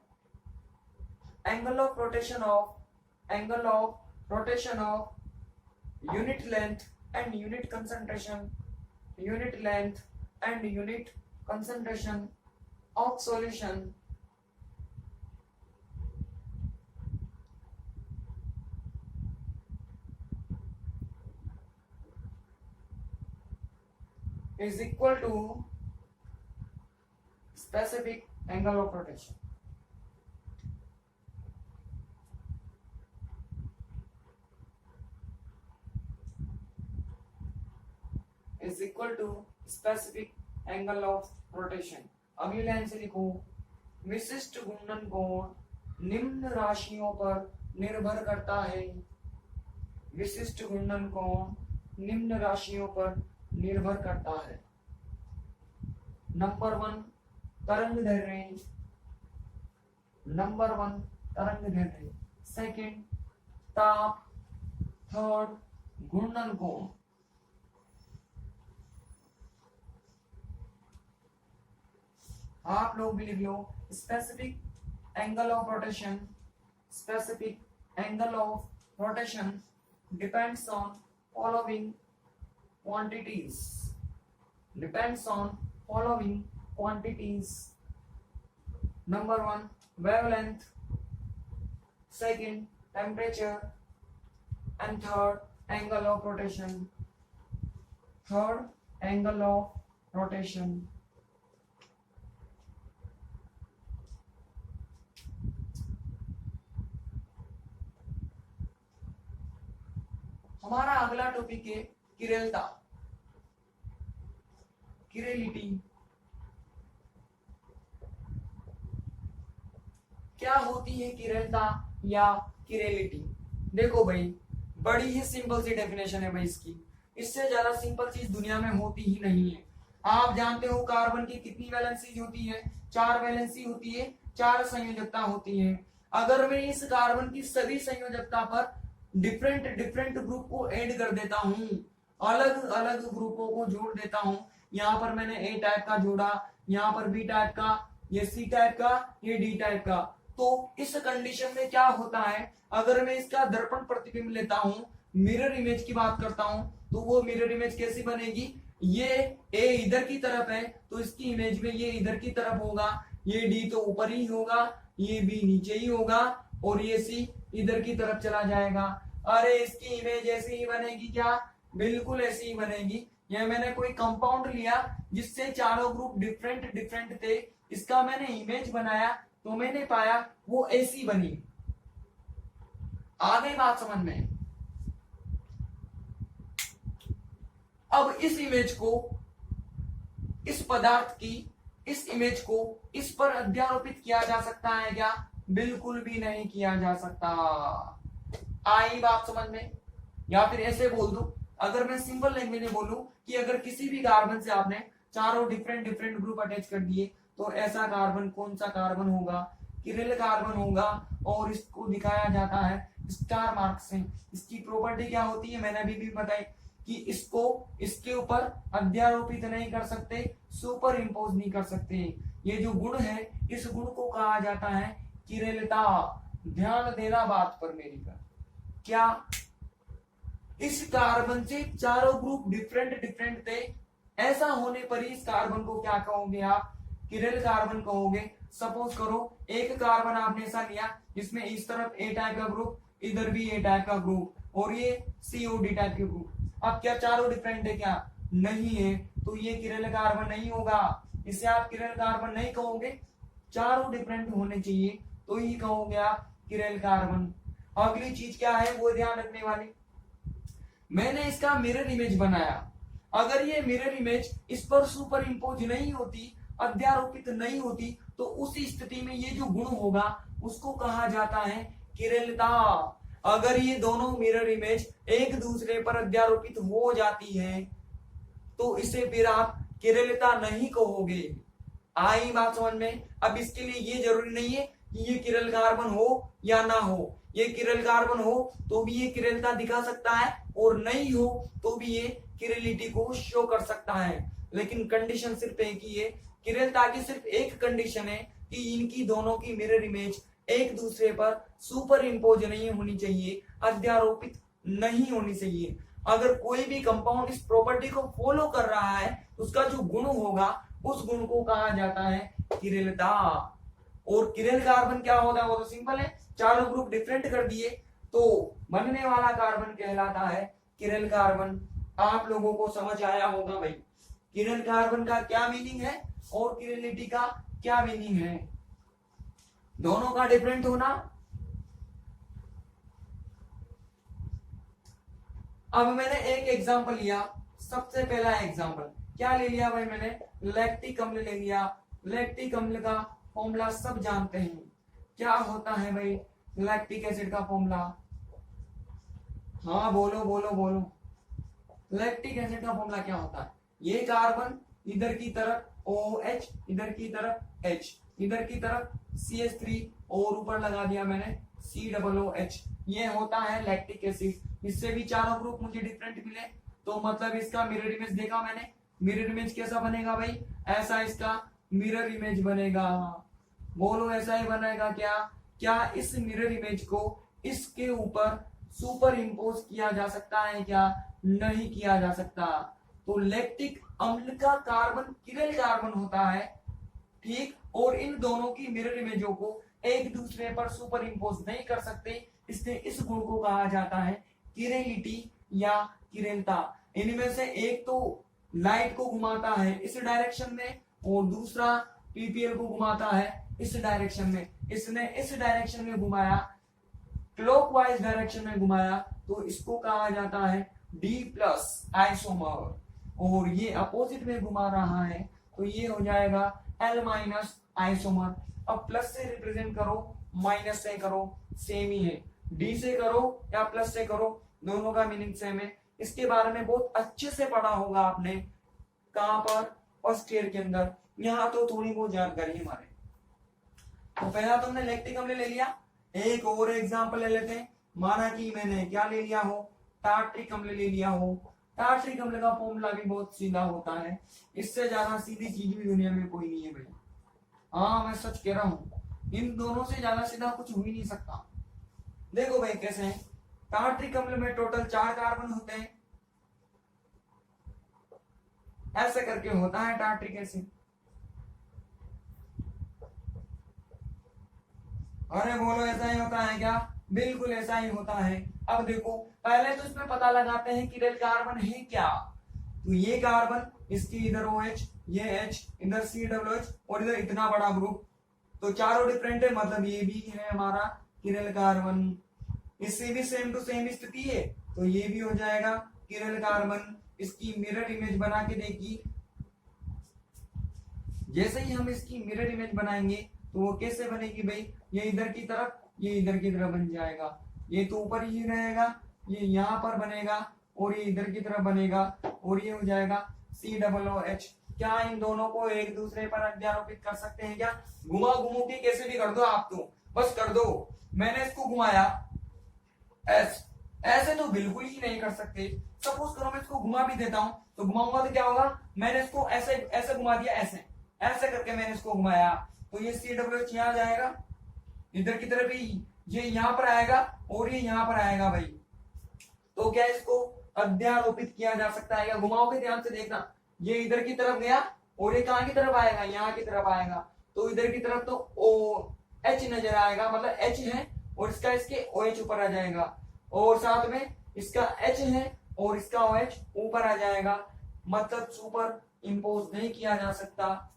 Angle of rotation of unit length and unit concentration, unit length and unit concentration of solution is equal to specific angle of rotation। is equal to specific angle of rotation। अगली line से लिखो, विशिष्ट घूर्णन कोण निम्न राशियों पर निर्भर करता है, विशिष्ट घूर्णन कोण निम्न राशियों पर निर्भर करता है। नंबर 1 तरंगदैर्घ्य, नंबर 1 तरंगदैर्घ्य, सेकंड ताप, थर्ड घूर्णन कोण। आप लोग भी लिख लो, specific angle of rotation, specific angle of rotation depends on following quantities, depends on following quantities। number 1 wavelength, second temperature and third angle of rotation, third angle of rotation। हमारा अगला टॉपिक है किरेलता, किरेलिटी। क्या होती है किरेलता या किरेलिटी? देखो भाई, बड़ी ही सिंपल सी डेफिनेशन है भाई इसकी, इससे ज्यादा सिंपल चीज दुनिया में होती ही नहीं है। आप जानते हो कार्बन की कितनी वैलेंसी होती है? 4 वैलेंसी होती है, 4 संयोजकता होती है। अगर मैं इस कार्बन की सभी संयोजकता पर डिफरेंट ग्रुप को ऐड कर देता हूं, अलग अलग ग्रुपों को जोड़ देता हूं, यहाँ पर मैंने ए टाइप का जोड़ा, यहाँ पर बी टाइप का, ये सी टाइप का, ये डी टाइप का, तो इस कंडीशन में क्या होता है, अगर मैं इसका दर्पण प्रतिबिंब लेता हूं, मिरर इमेज की बात करता हूं, तो वो मिरर इमेज कैसी बनेगी? ये ए इधर की तरफ है तो इसकी इमेज में ये इधर की तरफ होगा, ये डी तो ऊपर ही होगा, ये बी नीचे ही होगा और ये सी इधर की तरफ चला जाएगा। अरे इसकी इमेज ऐसी ही बनेगी क्या? बिल्कुल ऐसी ही बनेगी। यह मैंने कोई कंपाउंड लिया जिससे चारों ग्रुप डिफरेंट डिफरेंट थे, इसका मैंने इमेज बनाया तो मैंने पाया वो ऐसी बनी। आ गई बात समझ में? अब इस इमेज को, इस पदार्थ की इस इमेज को इस पर अध्यारोपित किया जा सकता है क्या? बिल्कुल भी नहीं किया जा सकता। आई बात समझ में? या फिर ऐसे बोल दूं, अगर मैं सिंपल लैंग्वेज में बोलूं कि अगर किसी भी कार्बन से आपने चारों डिफरेंट डिफरेंट ग्रुप अटैच कर दिए तो ऐसा कार्बन कौन सा कार्बन होगा? किरिल कार्बन होगा और इसको दिखाया जाता है स्टार मार्क से। इसकी प्रॉपर्टी क्या होती है मैंने अभी भी बताई कि इसको इसके ऊपर अध्यारोपित नहीं कर सकते, सुपर इम्पोज नहीं कर सकते। ये जो गुण है इस गुण को कहा जाता है किरेलता। ध्यान देना बात पर मेरी का। क्या इस कार्बन से चारों ग्रुप डिफरेंट डिफरेंट थे, ऐसा होने पर ही इस कार्बन को क्या कहोगे आप? किरेल कार्बन कहोगे। सपोज करो एक कार्बन आपने ऐसा लिया जिसमें इस तरफ ए टाइप का ग्रुप, इधर भी ए टाइप का ग्रुप और ये सीओडी टाइप के ग्रुप। अब क्या चारों डिफरेंट है क्या? नहीं है, तो ये किरेल कार्बन नहीं होगा, इसे आप किरेल कार्बन नहीं कहोगे। चारों डिफरेंट होने चाहिए तो ही कहोगे आप किरेल कार्बन। अगली चीज क्या है वो ध्यान रखने वाली, मैंने इसका मिरर इमेज बनाया। अगर ये मिरर इमेज इस पर सुपर इम्पोज नहीं होती, अध्यारोपित नहीं होती, तो उस स्थिति में ये जो गुण होगा उसको कहा जाता है किरेलता। अगर ये दोनों मिरर इमेज एक दूसरे पर अध्यारोपित हो जाती है तो इसे फिर आप किरेलता नहीं कहोगे। आई बात समझ में? अब इसके लिए ये जरूरी नहीं है कि ये किरेल कार्बन हो या ना हो। ये किरेल कार्बन हो तो भी ये किरेलता दिखा सकता है और नहीं हो तो भी ये किरेलिटी को शो कर सकता है। लेकिन कंडीशन सिर्फ एक ही है, किरेलता की सिर्फ एक कंडीशन है कि इनकी दोनों की मिरर इमेज एक दूसरे पर सुपर इम्पोज नहीं होनी चाहिए, अध्यारोपित नहीं होनी चाहिए। अगर कोई भी कंपाउंड इस प्रॉपर्टी को फॉलो कर रहा है उसका जो गुण होगा उस गुण को कहा जाता है किरेलता। और किरेल कार्बन क्या होता है वो तो सिंपल है, चारों ग्रुप डिफरेंट कर दिए तो बनने वाला कार्बन कहलाता है किरेल कार्बन। आप लोगों को समझ आया होगा भाई किरेल कार्बन का क्या मीनिंग है और किरेलिटी का क्या मीनिंग है, दोनों का डिफरेंट होना। अब मैंने एक एग्जांपल लिया, सबसे पहला एग्जांपल क्या ले लिया भाई मैंने? लैक्टिक अम्ल ले लिया। लैक्टिक अम्ल का फॉर्मूला सब जानते हैं, क्या होता है भाई लैक्टिक एसिड का फॉर्मूला? हाँ बोलो बोलो बोलो, लैक्टिक एसिड का फॉर्मूला क्या होता है? ये कार्बन इधर की तरफ OH, इधर की तरफ H, इधर की तरफ CH3 और ऊपर लगा दिया मैंने COOH। ये होता है लैक्टिक एसिड। इससे भी चारों ग्रुप मुझे डिफरेंट मिले तो मतलब इसका मिरर इमेज देखा मैंने। मिरर इमेज कैसा बनेगा भाई? ऐसा इसका मिरर इमेज बनेगा। बोलो ऐसा ही बनेगा क्या? क्या इस मिरर इमेज को इसके ऊपर सुपर इम्पोज किया जा सकता है क्या? नहीं किया जा सकता। तो लैक्टिक अम्ल का कार्बन किरेल कार्बन होता है, ठीक, और इन दोनों की मिरर इमेजों को एक दूसरे पर सुपर इम्पोज नहीं कर सकते, इसलिए इस गुण को कहा जाता है किरेलिटी या किरेलता। इनमें से एक तो लाइट को घुमाता है इस डायरेक्शन में और दूसरा पीपीएल को घुमाता है इस डायरेक्शन में। इसने इस डायरेक्शन में घुमाया, क्लॉकवाइज डायरेक्शन में घुमाया, तो इसको कहा जाता है D+ आइसोमर। और ये अपोजिट में घुमा रहा है तो ये हो जाएगा L- आइसोमर। अब प्लस से रिप्रेजेंट करो, माइनस से करो, सेम ही है। डी से करो या प्लस से करो, दोनों का मीनिंग सेम है। इसके बारे में बहुत अच्छे से पढ़ा होगा आपने, कहां पर? फर्स्ट ईयर के अंदर। यहाँ तो थोड़ी बहुत जानकारी हमारे। तो पहला तुमने लैक्टिक अम्ल ले लिया, एक और एग्जांपल ले लेते हैं। माना कि मैंने क्या ले लिया हो? टार्ट्रिक अम्ल ले लिया हो। टार्ट्रिक अम्ल का फॉर्मूला भी बहुत सीधा होता है, इससे ज्यादा सीधी चीज भी दुनिया में कोई नहीं है भाई। हाँ मैं सच कह रहा हूँ, इन दोनों से ज्यादा सीधा कुछ हो ही नहीं सकता। देखो भाई कैसे है, टार्ट्रिक अम्ल में टोटल 4 कार्बन होते हैं। ऐसे करके होता है टार्ट्रिक एसिड। अरे बोलो ऐसा ही होता है क्या? बिल्कुल ऐसा ही होता है। अब देखो पहले तो इसमें पता लगाते हैं कि रेल कार्बन है क्या। तो ये कार्बन, इसकी इधर OH, ये H, इधर COH और इधर इतना बड़ा ग्रुप, तो चारों डिफरेंट है, मतलब ये भी है हमारा किरल कार्बन। इससे भी सेम टू सेम स्थिति है, तो ये भी हो जाएगा किरल कार्बन। इसकी मिरर इमेज बना के देखिए। जैसे ही हम इसकी मिरर इमेज बनाएंगे तो वो कैसे बनेगी भाई, ये इधर की तरफ, ये इधर की तरफ बन जाएगा। ये तो ऊपर ही रहेगा, ये यहाँ पर बनेगा और ये इधर की तरफ बनेगा और ये हो जाएगा COOH। क्या इन दोनों को एक दूसरे पर अध्यारोपित कर सकते हैं क्या? घुमा घुमू के कैसे भी कर दो आप, तो बस कर दो। मैंने इसको घुमाया ऐसे तो बिल्कुल ही नहीं कर सकते। सपोज करो मैं इसको घुमा भी देता हूं, तो घुमाऊंगा तो क्या होगा, मैंने इसको ऐसे ऐसे घुमा दिया, ऐसे ऐसे करके मैंने इसको घुमाया, तो ये COH यहाँ जाएगा, इधर की तरफ ही ये यहाँ पर आएगा और ये यहाँ पर आएगा भाई। तो क्या इसको अध्यारोपित किया जा सकता है? या घुमाओगे ध्यान से देखना, ये इधर की तरफ गया और ये कहां की तरफ आएगा, यहाँ की तरफ आएगा। तो इधर की तरफ तो OH नजर आएगा, मतलब H है और इसका इसके OH ऊपर आ जाएगा, और साथ में इसका H है और इसका OH ऊपर आ जाएगा। मतलब सुपर इंपोज नहीं किया जा सकता,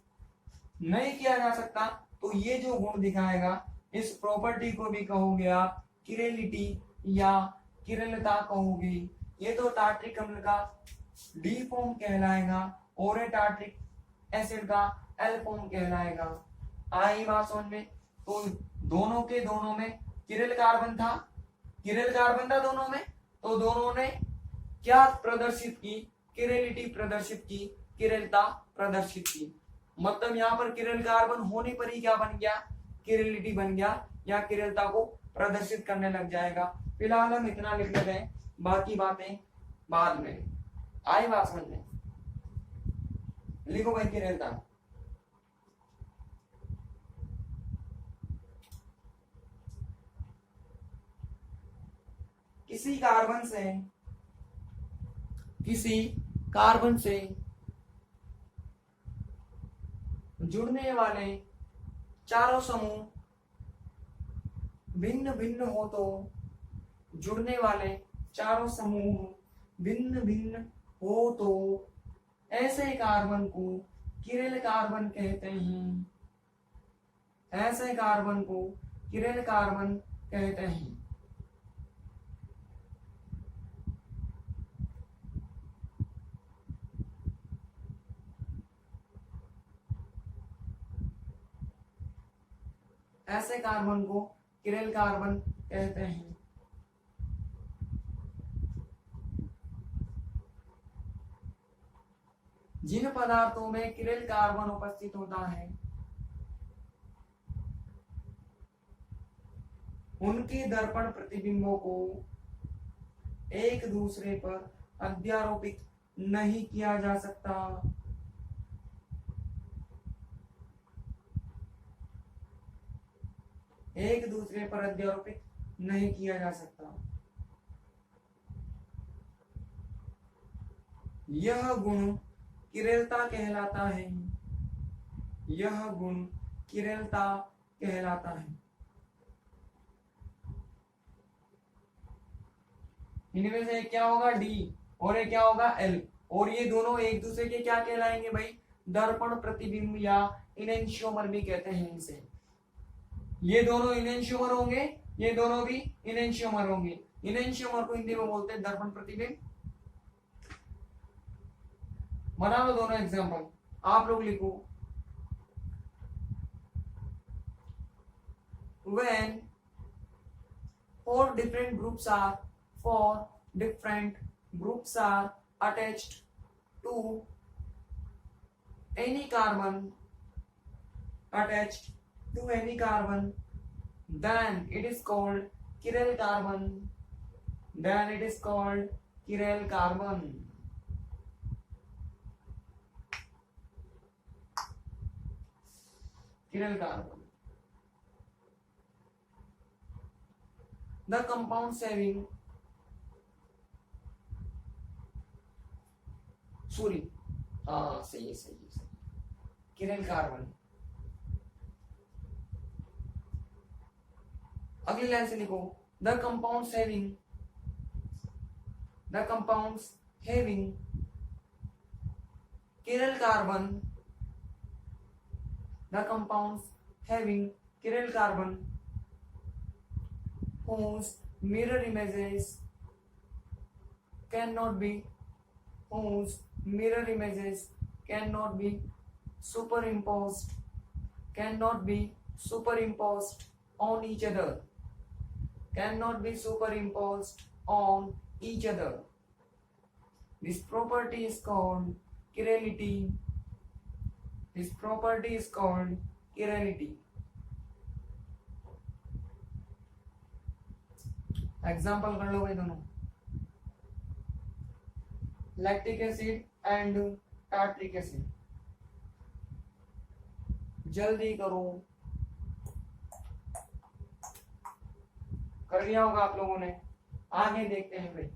नहीं किया जा सकता। तो ये जो गुण दिखाएगा, इस प्रॉपर्टी को भी कहोगे आप किरेलिटी या किरलता कहोगे। ये तो टार्ट्रिक अम्ल का D फॉर्म कहलाएगा और ये टार्ट्रिक एसिड का L फॉर्म कहलाएगा। आई बात समझ में? तो दोनों के दोनों में किरल कार्बन था, किरल कार्बन था दोनों में, तो दोनों ने क्या प्रदर्शित की, किरेलिटी प्रदर्शित की, किरलता प्रदर्शित की। मतलब यहाँ पर किरल कार्बन होने पर ही क्या बन गया, किरेलिटी बन गया या किरलता को प्रदर्शित करने लग जाएगा। फिलहाल हम इतना लिख लेते हैं, बाकी बातें बाद में। आई बात समझ में? लिखो भाई किरलता। किसी कार्बन से जुड़ने वाले चारों समूह भिन्न भिन्न हो, तो जुड़ने वाले चारों समूह भिन्न भिन्न हो तो ऐसे कार्बन को किरल कार्बन कहते हैं, ऐसे कार्बन को किरल कार्बन कहते हैं। ऐसे कार्बन को किरल कार्बन कहते हैं। जिन पदार्थों में किरल कार्बन उपस्थित होता है उनके दर्पण प्रतिबिंबों को एक दूसरे पर अध्यारोपित नहीं किया जा सकता। एक दूसरे पर अध्यारोपित नहीं किया जा सकता। यह गुण किरलता कहलाता है, यह गुण किरलता कहलाता है। इनमें से क्या होगा D और ये क्या होगा L, और ये दोनों एक दूसरे के क्या कहलाएंगे भाई, दर्पण प्रतिबिंब या इनेंशियोमर भी कहते हैं इनसे। ये दोनों इनेंशियोमर होंगे, ये दोनों भी इनेंशियोमर होंगे। इनेंशियोमर को हिंदी में बोलते हैं दर्पण प्रतिबिंब। बना लो दोनों एग्जांपल, आप लोग लिखो। When four different groups are attached to any carbon, then it is called chiral carbon. Then it is called chiral carbon. Chiral carbon. The compounds having हाँ सही है सही है सही। Chiral carbon. अगली लाइन से लिखो, the compounds having chiral carbon, the compounds having chiral carbon whose mirror images cannot be superimposed on each other. This property is called chirality. Example कर लो भाई दोनों, lactic acid and tartaric acid. जल्दी करो, कर लिया होगा आप लोगों ने। आगे देखते हैं भाई।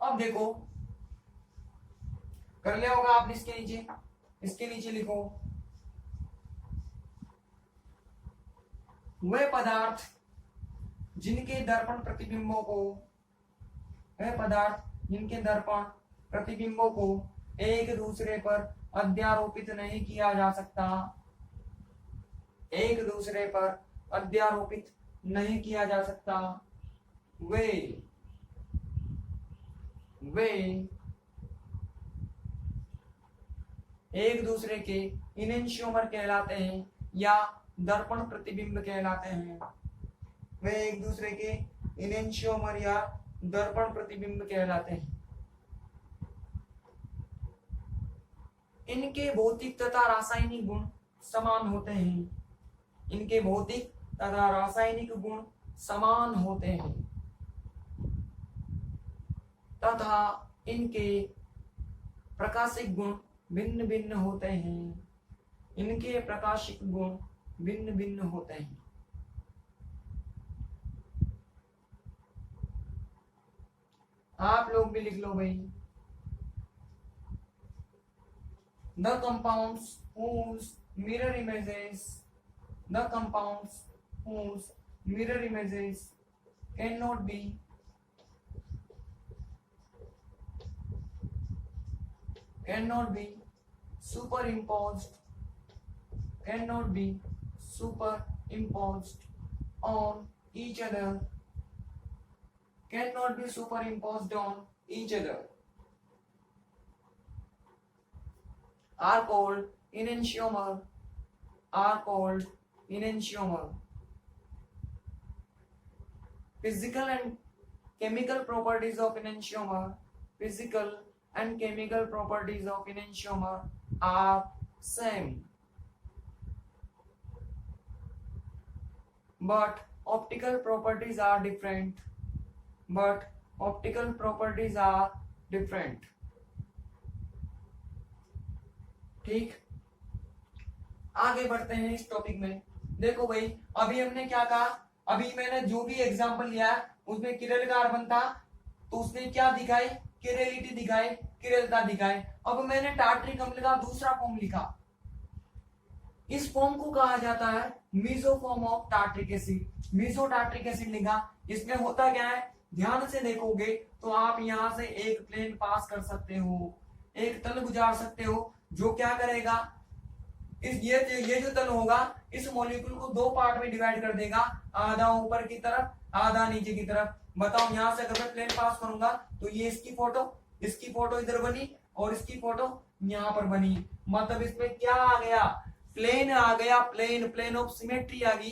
अब देखो, कर लिया होगा आपने। इसके नीचे लिखो, वे पदार्थ जिनके दर्पण प्रतिबिंबों को एक दूसरे पर अध्यारोपित नहीं किया जा सकता, वे एक दूसरे के इनेंशियोमर कहलाते हैं या दर्पण प्रतिबिंब कहलाते हैं। वे एक दूसरे के इनेंशियोमर या दर्पण प्रतिबिंब कहलाते हैं। इनके भौतिक तथा रासायनिक गुण समान होते हैं तथा इनके प्रकाशिक गुण भिन्न भिन्न होते हैं। आप लोग भी लिख लो भाई। The compounds whose mirror images cannot be superimposed on each other are called enantiomer. Physical and chemical properties of enantiomer are same, but optical properties are different. ठीक, आगे बढ़ते हैं इस टॉपिक में। देखो भाई, अभी हमने क्या कहा, अभी मैंने जो भी एग्जांपल लिया उसमें किरल कार्बन था तो उसने क्या दिखाई, किरेलिटी दिखाई, किरलता दिखाई। अब मैंने टार्ट्रिक अम्ल का दूसरा फॉर्म लिखा। इस फॉर्म को कहा जाता है meso form of tartaric acid. Meso tartaric acid लिखा। इसमें होता क्या है, ध्यान से देखोगे तो आप यहां से एक प्लेन पास कर सकते हो, एक तल गुजार सकते हो, जो क्या करेगा, ये जो तल होगा इस मॉलिक्यूल को दो पार्ट में डिवाइड कर देगा, आधा ऊपर की तरफ, आधा नीचे की तरफ। बताओ, यहां से अगर मैं प्लेन पास करूंगा तो ये इसकी फोटो इधर बनी और इसकी फोटो यहां पर बनी। मतलब इसमें क्या आ गया, प्लेन आ गया, प्लेन ऑफ सिमेट्री आ गई।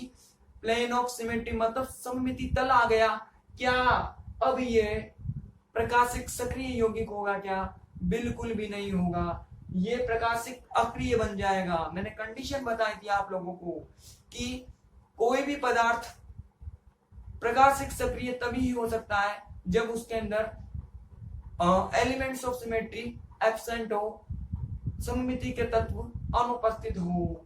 प्लेन ऑफ सिमेट्री मतलब सममिति तल आ गया। क्या अब ये प्रकाशिक सक्रिय यौगिक होगा क्या? बिल्कुल भी नहीं होगा, ये प्रकाशिक अक्रिय बन जाएगा। मैंने कंडीशन बताई थी आप लोगों को कि कोई भी पदार्थ प्रकाशिक सक्रिय तभी हो सकता है जब उसके अंदर एलिमेंट्स ऑफ सिमेट्री एब्सेंट हो, सममिति के तत्व अनुपस्थित हो,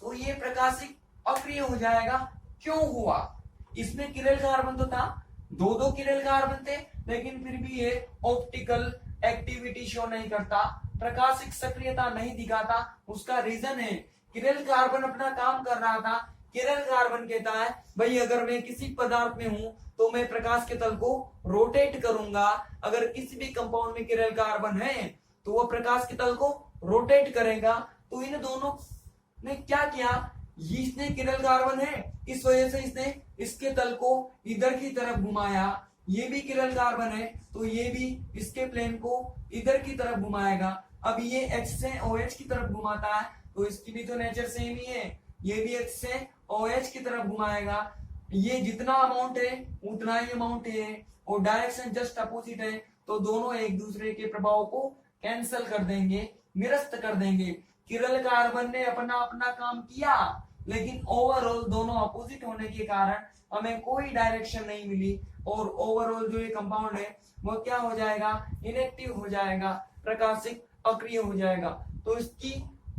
तो ये प्रकाशिक अक्रिय हो जाएगा। क्यों हुआ? इसमें किरल कार्बन तो था, दो किरल कार्बन थे, लेकिन फिर भी ये ऑप्टिकल एक्टिविटी शो नहीं करता, प्रकाशिक सक्रियता नहीं दिखाता, उसका रीजन है किरल कार्बन अपना काम कर रहा था। किरल कार्बन कहता है भाई अगर मैं किसी पदार्थ में हूं तो मैं प्रकाश के तल को रोटेट करूंगा। अगर किसी भी कंपाउंड में किरल कार्बन है तो वो प्रकाश के तल को रोटेट करेगा। तो इन दोनों ने क्या किया, इसने किरल कार्बन है इस वजह से इसने इसके तल को इधर की तरफ घुमाया, ये भी किरल कार्बन है तो ये भी इसके प्लेन को इधर की तरफ घुमाएगा। अब ये H से OH की तरफ घुमाता है तो इसकी भी तो नेचर सेम ही है, ये भी H से OH की तरफ घुमाएगा। ये जितना अमाउंट है उतना ही अमाउंट है और डायरेक्शन जस्ट अपोजिट है, तो दोनों एक दूसरे के प्रभाव को कैंसिल कर देंगे, निरस्त कर देंगे। किरल कार्बन ने अपना अपना काम किया लेकिन ओवरऑल दोनों अपोजिट होने के कारण हमें कोई डायरेक्शन नहीं मिली और ओवरऑल जो ये कंपाउंड है वो क्या हो जाएगा, इनएक्टिव हो जाएगा, प्रकाशिक अक्रिय हो जाएगा। तो इसकी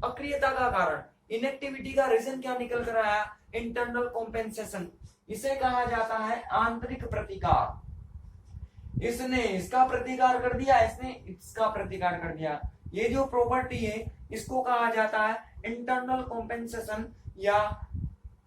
अक्रियता का कारण, इनएक्टिविटी का रीजन क्या निकल कर आया, इंटरनल कॉम्पेंसेशन। इसे कहा जाता है आंतरिक प्रतिकार। इसने इसका प्रतिकार कर दिया, इसने इसका प्रतिकार कर दिया। ये जो प्रॉपर्टी है इसको कहा जाता है इंटरनल कॉम्पेंसेशन या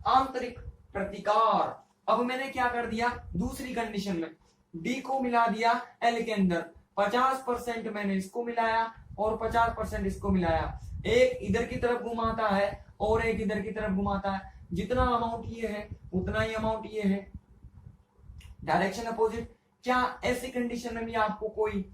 आंतरिक प्रतिकार। अब मैंने क्या कर दिया, दूसरी कंडीशन में डी को मिला दिया एल के अंदर, 50% मैंने इसको मिलाया और 50% इसको मिलाया। एक इधर की तरफ घुमाता है और एक इधर की तरफ घुमाता है, जितना अमाउंट ये है उतना ही अमाउंट ये है, डायरेक्शन अपोजिट। क्या ऐसी कंडीशन में भी आपको कोई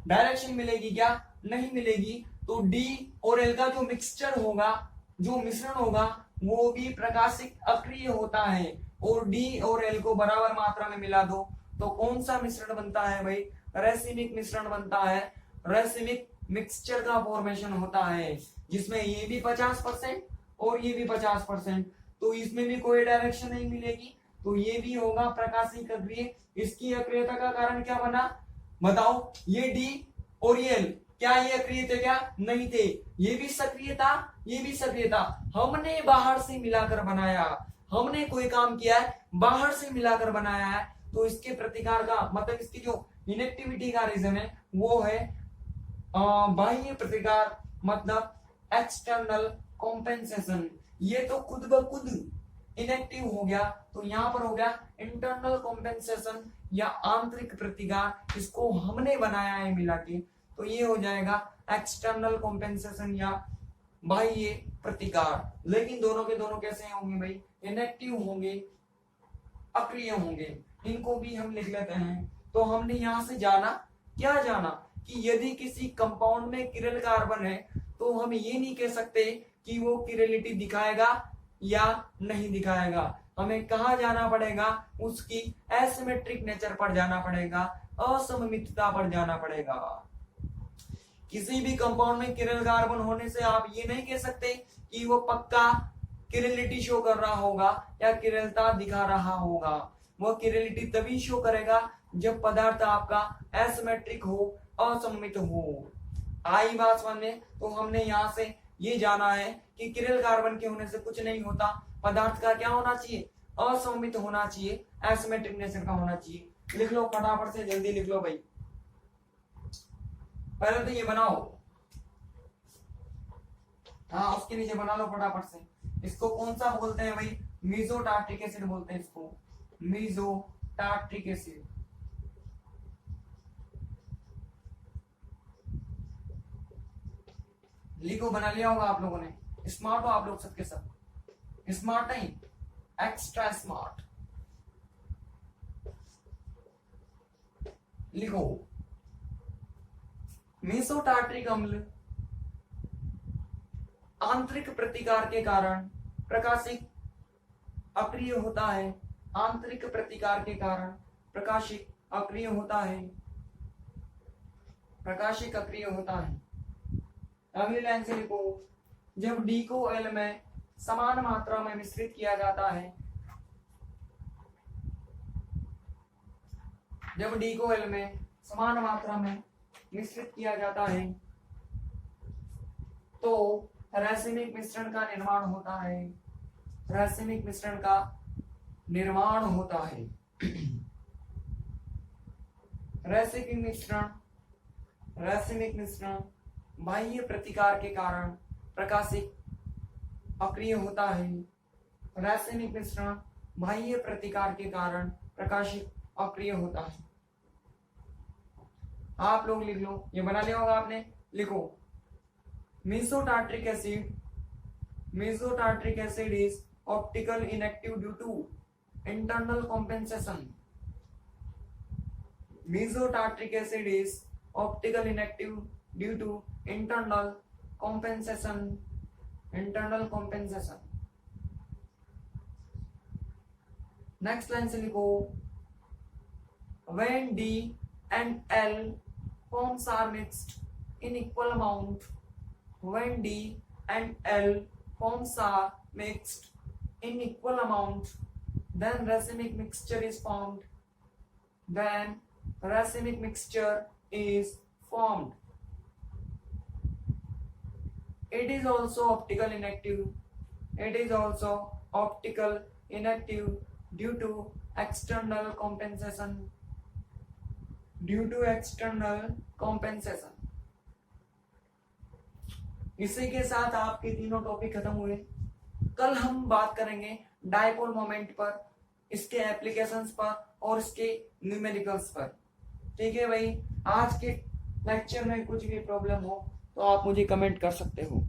डायरेक्शन मिलेगी? क्या नहीं मिलेगी। तो डी और एल का जो मिक्सचर होगा, जो मिश्रण होगा वो भी प्रकाशिक अक्रिय होता है। और डी और एल को बराबर मात्रा में मिला दो तो कौन सा मिश्रण बनता है भाई, रेसिमिक मिश्रण बनता है। रेसिमिक मिक्सचर का फॉर्मेशन होता है जिसमें ये भी 50% और ये भी 50%, तो इसमें भी कोई डायरेक्शन नहीं मिलेगी, तो ये भी होगा प्रकाशिक अक्रिय। इसकी अक्रियता का कारण क्या बना बताओ, ये डी और ये एल क्या ये अक्रिय थे? क्या नहीं थे। ये भी सक्रिय था, ये भी सक्रिय था। हमने बाहर से मिलाकर बनाया, हमने कोई काम किया है बाहर से मिलाकर बनाया है, तो इसके प्रतिकार का मतलब इसकी जो इनएक्टिविटी का रीजन है वो है बाह्य प्रतिकार, मतलब एक्सटर्नल कॉम्पेंसेशन। ये तो खुद ब खुद इनएक्टिव हो गया, तो यहाँ पर हो गया इंटरनल कॉम्पेंसेशन या आंतरिक प्रतिकार, इसको हमने बनाया है मिला के, तो ये हो जाएगा एक्सटर्नल कॉम्पेंसेशन या बाह्य प्रतिकार। लेकिन दोनों के दोनों कैसे होंगे भाई, इनएक्टिव होंगे, अक्रिय होंगे। इनको भी हम लिख लेते हैं। तो हमने यहां से जाना, क्या जाना कि यदि किसी कंपाउंड में किरल कार्बन है तो हम ये नहीं कह सकते कि वो किरलिटी दिखाएगा या नहीं दिखाएगा। हमें कहा जाना पड़ेगा, उसकी एसिमेट्रिक नेचर पर जाना पड़ेगा, असममितता पर जाना पड़ेगा। किसी भी कंपाउंड में किरल कार्बन होने से आप ये नहीं कह सकते कि वो पक्का किरलिटी शो कर रहा होगा या किरलता दिखा रहा होगा। वो किरलिटी तभी शो करेगा जब पदार्थ आपका एसिमेट्रिक हो, असममित हो। आई बात समझ में। तो हमने यहाँ से ये जाना है कि किरल कार्बन के होने से कुछ नहीं होता, पदार्थ का क्या होना चाहिए, असममित होना चाहिए, एसिमेट्रिक नेचर का होना चाहिए। लिख लो फटाफट से, जल्दी लिख लो भाई। पहले तो ये बनाओ, हाँ उसके नीचे बना लो फटाफट से। इसको कौन सा बोलते हैं भाई, मीसोटार्ट्रिक एसिड बोलते हैं इसको, मीसोटार्ट्रिक एसिड। लिखो, बना लिया होगा आप लोगों ने। स्मार्ट हो आप लोग सबके सब, स्मार्ट नहीं एक्स्ट्रा स्मार्ट। लिखो, मीसोटार्ट्रिक अम्ल आंतरिक प्रतिकार के कारण प्रकाशिक अक्रिय होता है। आंतरिक प्रतिकार के कारण प्रकाशिक अक्रिय होता है, प्रकाशिक अक्रिय होता है। अगली लाइन से लिखो, जब डी को एल में समान मात्रा में मिश्रित किया जाता है, जब डी को एल में समान मात्रा में मिश्रित किया जाता है तो रासायनिक मिश्रण का निर्माण होता है, रासायनिक मिश्रण का निर्माण होता है। रासायनिक मिश्रण रासायनिक मिश्रण बाह्य प्रतिकार के कारण प्रकाशिक अक्रिय होता है। रासायनिक मिश्रण बाह्य प्रतिकार के कारण प्रकाशिक अक्रिय होता है। आप लोग लिख लो, ये बना लिया होगा आपने, लिखो mesotartaric acid is optical inactive due to internal compensation. Mesotartaric acid is optical inactive due to internal compensation. Next line से लिखो when D and L forms are mixed in equal amount, when D and L forms are mixed in equal amount, then racemic mixture is formed. Then racemic mixture is formed. It is also optical inactive. It is also optical inactive due to external compensation. Due to external compensation. इसी के साथ आपके तीनों topic खत्म हुए। कल हम बात करेंगे डायपोल मोमेंट पर, इसके एप्लीकेशंस पर और इसके न्यूमेरिकल्स पर। ठीक है भाई, आज के लेक्चर में कुछ भी प्रॉब्लम हो तो आप मुझे कमेंट कर सकते हो।